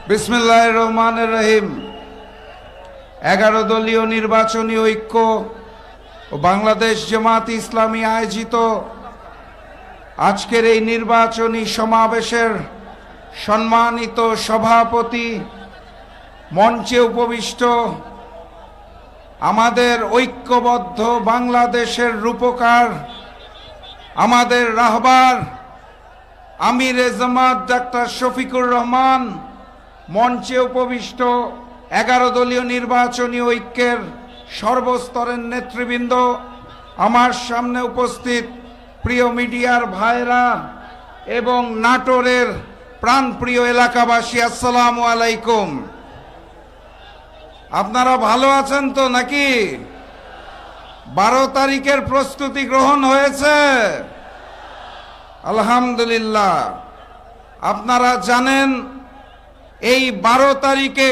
বিসমিল্লাহির রহমানির রহিম। 11 দলীয় নির্বাচনী ঐক্য ও বাংলাদেশ জামাত ইসলামী আয়োজিত আজকের এই নির্বাচনী সমাবেশের সম্মানিত সভাপতি, মঞ্চে উপবিষ্ট আমাদের ঐক্যবদ্ধ বাংলাদেশের রূপকার, আমাদের রাহবার আমিরে জামাত ডাক্তার শফিকুর রহমান, মঞ্চে উপবিষ্ট 11 দলীয় নির্বাচনী ঐক্যের সর্বস্তরের নেতৃবৃন্দ, আমার সামনে উপস্থিত প্রিয় মিডিয়ার ভাইরা এবং নাটোরের প্রাণপ্রিয় এলাকাবাসী, আসসালামু আলাইকুম। আপনারা ভালো আছেন তো নাকি? 12 তারিখের প্রস্তুতি গ্রহণ হয়েছে? আলহামদুলিল্লাহ। আপনারা জানেন এই 12 তারিখে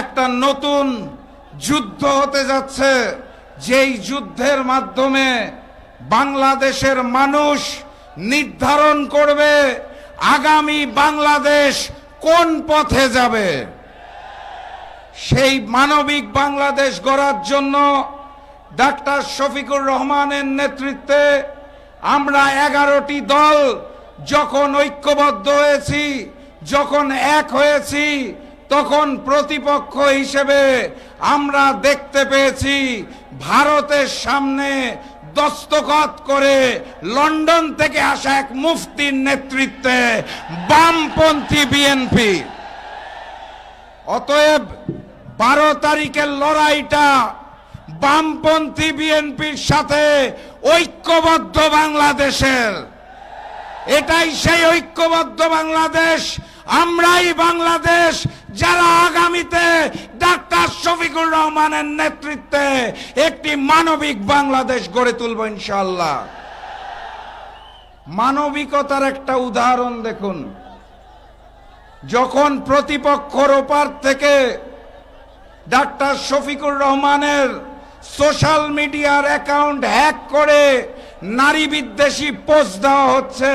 একটা নতুন যুদ্ধ হতে যাচ্ছে, যেই যুদ্ধের মাধ্যমে বাংলাদেশের মানুষ নির্ধারণ করবে আগামী বাংলাদেশ কোন পথে যাবে। সেই মানবিক বাংলাদেশ গড়ার জন্য ডাক্তার শফিকুর রহমানের নেতৃত্বে আমরা 11টি দল যখন ঐক্যবদ্ধ হয়েছি, যখন এক হয়েছি, তখন প্রতিপক্ষ হিসেবে আমরা দেখতে পেয়েছি ভারতের সামনে দস্তখত করে লন্ডন থেকে আসা এক মুফতির নেতৃত্বে বামপন্থী বিএনপি। অতএব 12 তারিখের লড়াইটা বামপন্থী বিএনপির সাথে ঐক্যবদ্ধ বাংলাদেশের। এটাই সেই ঐক্যবদ্ধ বাংলাদেশ, আমরাই বাংলাদেশ যারা আগামীতে ডাক্তার শফিকুর রহমানের নেতৃত্বে একটি মানবিক বাংলাদেশ গড়ে তুলব ইনশাআল্লাহ। মানবিকতার একটা উদাহরণ দেখুন। যখন প্রতিপক্ষের ওপার থেকে ডাক্তার শফিকুর রহমানের সোশ্যাল মিডিয়ার অ্যাকাউন্ট হ্যাক করে নারী বিদ্বেষী পোস্ট দেওয়া হচ্ছে,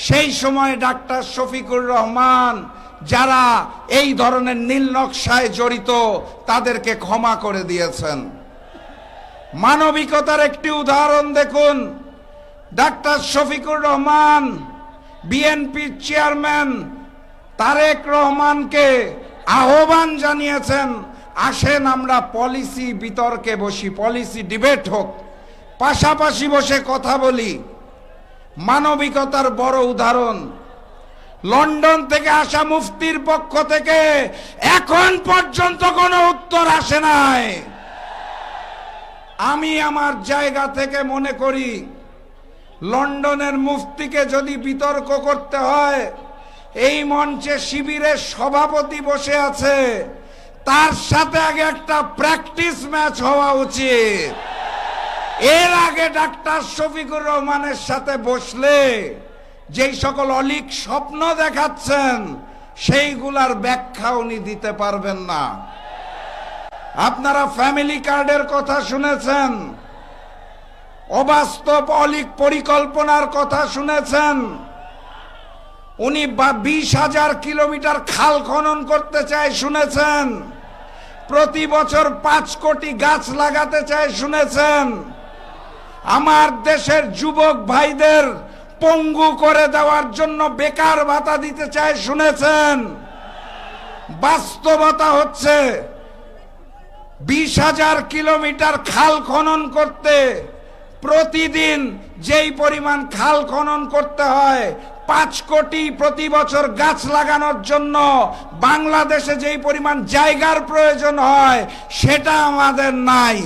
সেই সময় ডাক্তার শফিকুর রহমান যারা এই ধরনের নীল নকশায় জড়িত তাদেরকে ক্ষমা করে দিয়েছেন। মানবিকতার একটি উদাহরণ দেখুন। ডাক্তার শফিকুর রহমান বিএনপির চেয়ারম্যান তারেক রহমানকে আহ্বান জানিয়েছেন, আসেন আমরা পলিসি বিতর্কে বসি, পলিসি ডিবেট হোক, পাশাপাশি বসে কথা বলি। মানবিকতার বড় উদাহরণ। লন্ডন থেকে আসা মুফতির পক্ষ থেকে এখন পর্যন্ত কোনো উত্তর আসে নাই। আমি আমার জায়গা থেকে মনে করি লন্ডনের মুফতিকে যদি বিতর্ক করতে হয়, এই মঞ্চে শিবিরের সভাপতি বসে আছে, তার সাথে আগে একটা প্র্যাকটিস ম্যাচ হওয়া উচিত। এর আগে ডাক্তার শফিকুর রহমানের সাথে বসলে যেই সকল অলীক স্বপ্ন দেখাচ্ছেন সেইগুলার ব্যাখ্যা উনি দিতে পারবেন না। আপনারা ফ্যামিলি কার্ডের কথা শুনেছেন, অবাস্তব অলীক পরিকল্পনার কথা শুনেছেন। উনি 20,000 কিলোমিটার খাল খনন করতে চায় শুনেছেন, প্রতি বছর 5 কোটি গাছ লাগাতে চায় শুনেছেন, আমার দেশের যুবক ভাইদের পঙ্গু করে দেওয়ার জন্য বেকার ভাতা দিতে চায় শুনেছেন। বাস্তবতা হচ্ছে 20,000 কিলোমিটার খাল খনন করতে প্রতিদিন যেই পরিমাণ খাল খনন করতে হয়, 5 কোটি প্রতি বছর গাছ লাগানোর জন্য বাংলাদেশে যেই পরিমাণ জায়গার প্রয়োজন হয় সেটা আমাদের নাই।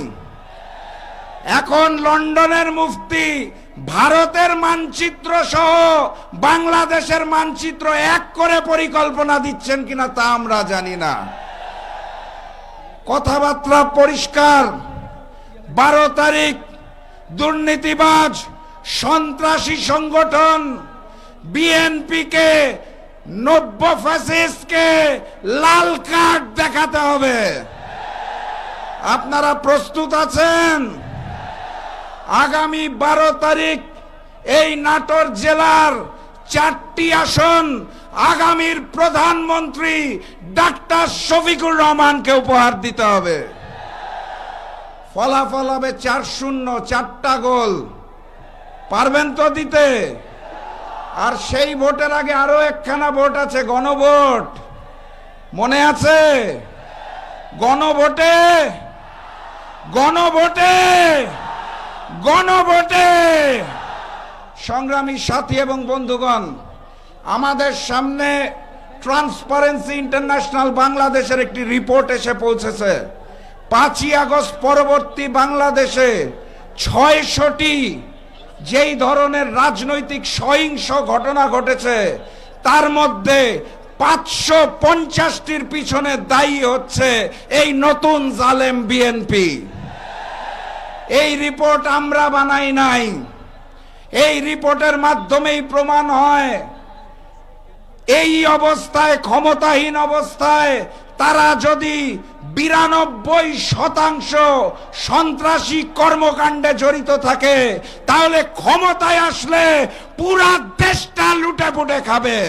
এখন লন্ডনের মুফতি ভারতের মানচিত্র সহ বাংলাদেশের মানচিত্র এক করে পরিকল্পনা দিচ্ছেন কিনা তা আমরা জানি না। কথাবার্তা পরিষ্কার। 12 তারিখ দুর্নীতিবাজ সন্ত্রাসী সংগঠন বিএনপিকে, নব্য ফ্যাসিস্টকে লাল কার্ড দেখাতে হবে। আপনারা প্রস্তুত আছেন? আগামী 12 তারিখ এই নাটোর জেলার 4টি আসন আগামীর প্রধানমন্ত্রী ডাক্তার শফিকুর রহমানকে উপহার দিতে হবে। ফলাফল হবে 4-0, 4টা গোল। পারবেন তো দিতে? আর সেই ভোটের আগে আরো একখানা ভোট আছে, গণভোট। মনে আছে? গণভোটে গণভোটে গণভোটে সংগ্রামী সাথী এবং বন্ধুগণ, আমাদের সামনে ট্রান্সপারেন্সি ইন্টারন্যাশনাল বাংলাদেশের একটি রিপোর্ট এসে পৌঁছেছে। 5ই আগস্ট পরবর্তী বাংলাদেশে 600টি যেই ধরনের রাজনৈতিক সহিংস ঘটনা ঘটেছে, তার মধ্যে 550টির পিছনে দায়ী হচ্ছে এই নতুন জালেম বিএনপি। এই রিপোর্ট আমরা বানাই নাই। এই রিপোর্টের মাধ্যমেই প্রমাণ হয় এই অবস্থায়, ক্ষমতাহীন অবস্থায় তারা যদি 92% সন্ত্রাসী কর্মকাণ্ডে জড়িত থাকে, তাহলে ক্ষমতায় আসলে পুরা দেশটা লুটে পুটে খাবে।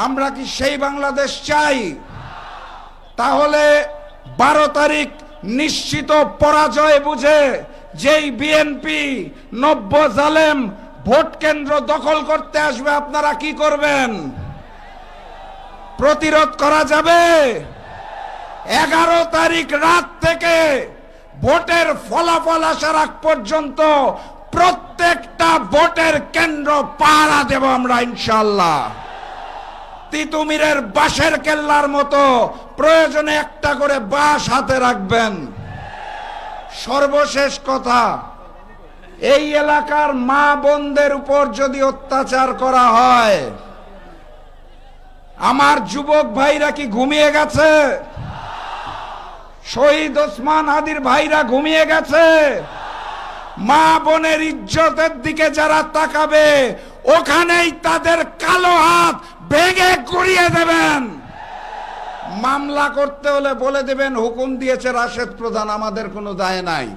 আমরা কি সেই বাংলাদেশ চাই? তাহলে 12 তারিখ নিশ্চিত পরাজয় বুঝে যেই বিএনপি 90 জালেম ভোট কেন্দ্র দখল করতে আসবে, আপনারা কি করবেন? প্রতিরোধ করা যাবে? 11 তারিখ রাত থেকে ভোটের ফলাফল আসার আগ পর্যন্ত প্রত্যেকটা ভোটের কেন্দ্র পাহারা দেব আমরা ইনশাআল্লাহ। তিতুমিরের বাঁশের কেল্লার মতো প্রয়োজনে একটা করে বাঁশ হাতে রাখবেন। সর্বশেষ কথা, এই এলাকার মা বোনদের উপর যদি অত্যাচার করা হয়, আমার যুবক ভাইরা কি ঘুমিয়ে গেছে? শহীদ ওসমান হাদির ভাইরা ঘুমিয়ে গেছে? মা বোনের ইজ্জতের দিকে যারা তাকাবে, ওখানেই তাদের কালো হাত ভেঙে গুড়িয়ে দেবেন। মামলা করতে হলে বলে দেবেন হুকুম দিয়েছে রাশেদ প্রধান, আমাদের কোনো দায় নাই।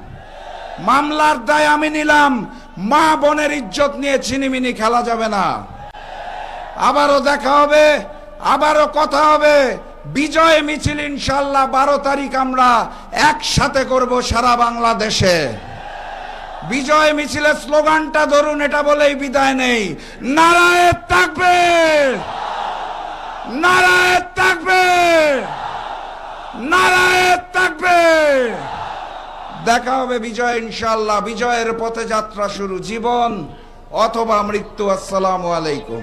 মামলার দায় আমি নিলাম, মা বোনের ইজ্জত নিয়ে ছিনিমিনি খেলা যাবে না। আবারও দেখা হবে, আবারও কথা হবে। বিজয় মিছিল ইনশাআল্লাহ 12 তারিখ আমরা একসাথে করব সারা বাংলাদেশে। বিজয় মিছিলের স্লোগানটা ধরুন, এটা বলেই বিদায় নেই, নারায়ে তাকবীর, নারায়ে তাকবীর, নারায়ে তাকবীর। দেখা হবে বিজয় ইনশাআল্লাহ। বিজয়ের পথে যাত্রা শুরু, জীবন অথবা মৃত্যু। আসসালামু আলাইকুম।